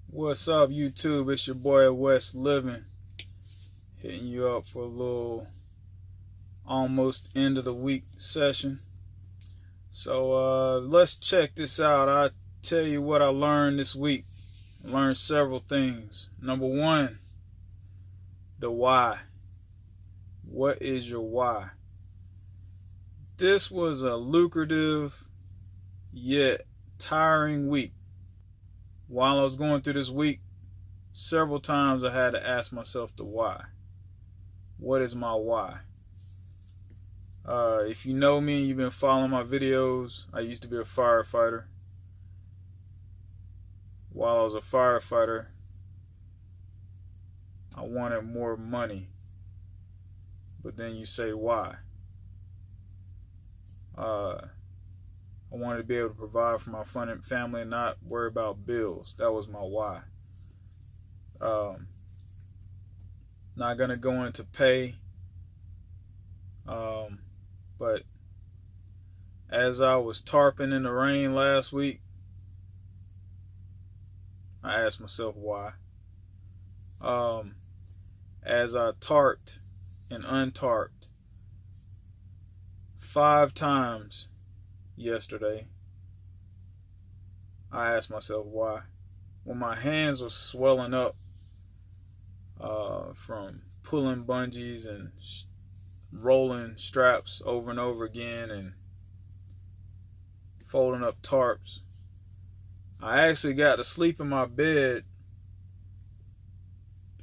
What's up, YouTube? It's your boy West Living, hitting you up for a little almost end of the week session. So let's check this out. I'll tell you what I learned this week. I learned several things. Number one, the why. What is your why? This was a lucrative yet tiring week. While I was going through this week, several times I had to ask myself the why. What is my why? If you know me and you've been following my videos, I used to be a firefighter. While I was a firefighter, I wanted more money. But then you say why? I wanted to be able to provide for my family and not worry about bills. That was my why. Not going to go into pay. But as I was tarping in the rain last week, I asked myself why. As I tarped and untarped 5 times yesterday, I asked myself why. When my hands were swelling up from pulling bungees and rolling straps over and over again and folding up tarps, I actually got to sleep in my bed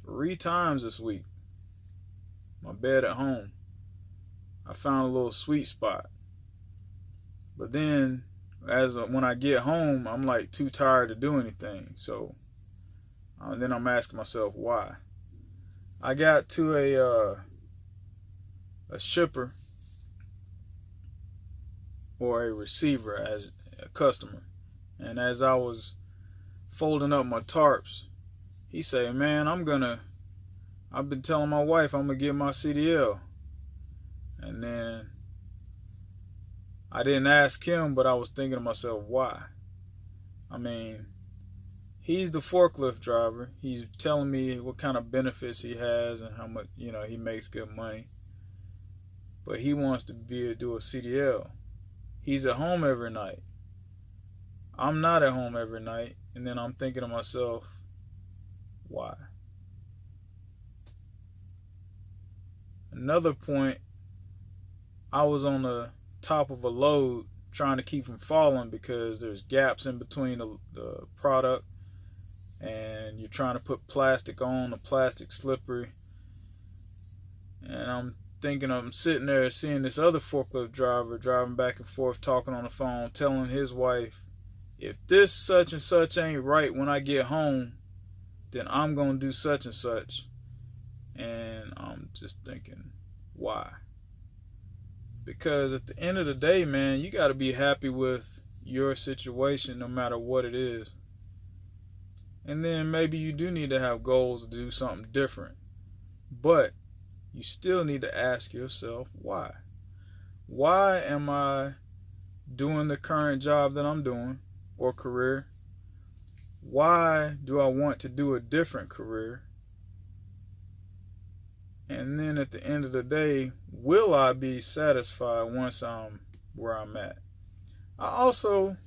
3 times this week. My bed at home. I found a little sweet spot. But then, when I get home, I'm like too tired to do anything. So then I'm asking myself why. I got to a shipper or a receiver as a customer, and as I was folding up my tarps, he said, "Man, I've been telling my wife I'm gonna get my CDL." And then I didn't ask him, but I was thinking to myself, why? I mean, he's the forklift driver. He's telling me what kind of benefits he has and how much, he makes good money. But he wants to be able to do a CDL. He's at home every night. I'm not at home every night. And then I'm thinking to myself, why? Another point, I was on the top of a load trying to keep from falling because there's gaps in between the product, and you're trying to put plastic on, the plastic slippery. And I'm sitting there seeing this other forklift driver driving back and forth, talking on the phone, telling his wife, if this such and such ain't right when I get home, then I'm going to do such and such. And I'm just thinking, why? Because at the end of the day, man, you got to be happy with your situation no matter what it is. And then maybe you do need to have goals to do something different. But you still need to ask yourself why. Why am I doing the current job that I'm doing or career? Why do I want to do a different career? And then at the end of the day, will I be satisfied once I'm where I'm at? I also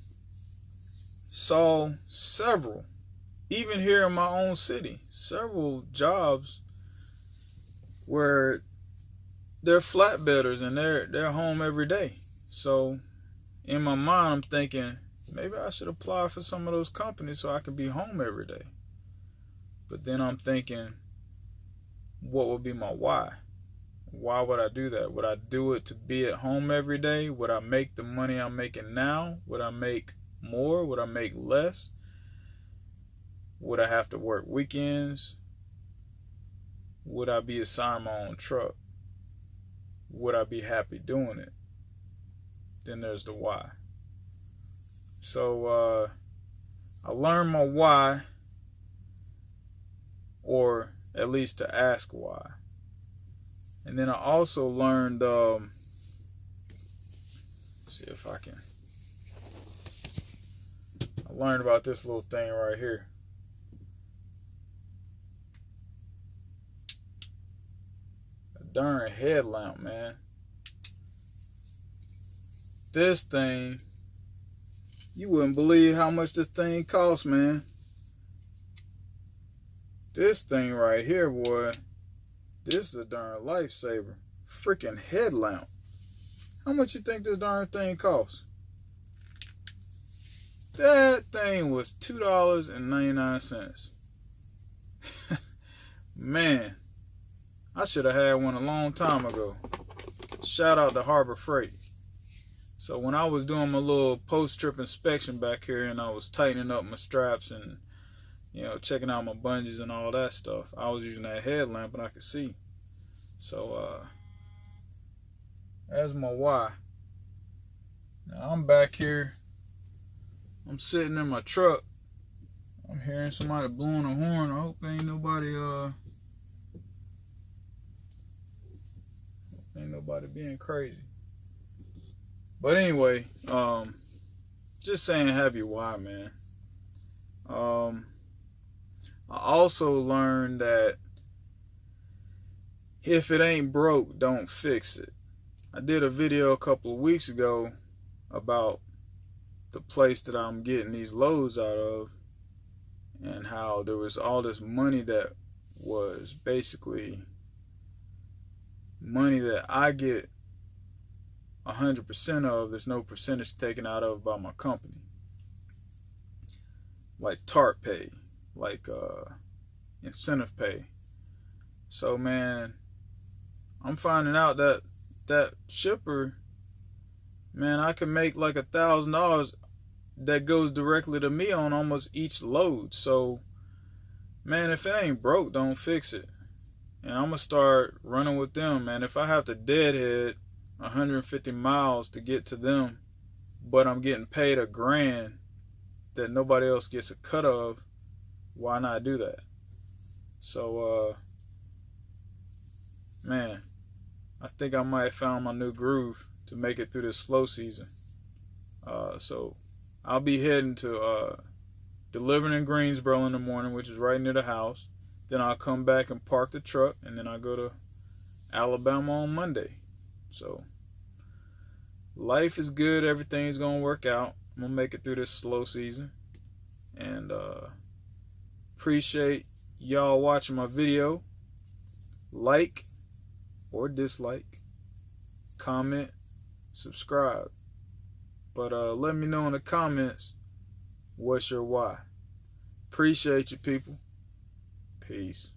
saw several, even here in my own city, several jobs where they're flatbedders and they're home every day. So in my mind, I'm thinking, maybe I should apply for some of those companies so I can be home every day. But then I'm thinking, what would be my why? Why would I do that? Would I do it to be at home every day? Would I make the money I'm making now? Would I make more? Would I make less? Would I have to work weekends? Would I be assigned my own truck? Would I be happy doing it? Then there's the why. So I learned my why, or at least to ask why. And then I also learned, see if I can, I learned about this little thing right here. darn headlamp, man. This thing, you wouldn't believe how much this thing costs, man. This thing right here, boy, this is a darn lifesaver. Freaking headlamp. How much you think this darn thing costs? That thing was $2.99. Man, I should have had one a long time ago. Shout out to Harbor Freight. So when I was doing my little post-trip inspection back here and I was tightening up my straps and, you know, checking out my bungees and all that stuff, I was using that headlamp and I could see. So, that's my why. Now I'm back here. I'm sitting in my truck. I'm hearing somebody blowing a horn. I hope ain't nobody being crazy. But anyway, just saying happy why, man. I also learned that if it ain't broke, don't fix it. I did a video a couple of weeks ago about the place that I'm getting these loads out of and how there was all this money that was basically money that I get 100% of. There's no percentage taken out of by my company, like TARP pay, like incentive pay. So man, I'm finding out that that shipper, man, I can make like $1,000 that goes directly to me on almost each load. So man, if it ain't broke, don't fix it. And I'm gonna start running with them, man. If I have to deadhead 150 miles to get to them, but I'm getting paid $1,000 that nobody else gets a cut of, why not do that? So man, I think I might have found my new groove to make it through this slow season. So I'll be heading to delivering in Greensboro in the morning, which is right near the house. Then I'll come back and park the truck, and then I'll go to Alabama on Monday. So life is good. Everything's going to work out. I'm going to make it through this slow season. And appreciate y'all watching my video. Like or dislike, comment, subscribe. But let me know in the comments what's your why. Appreciate you, people. Peace.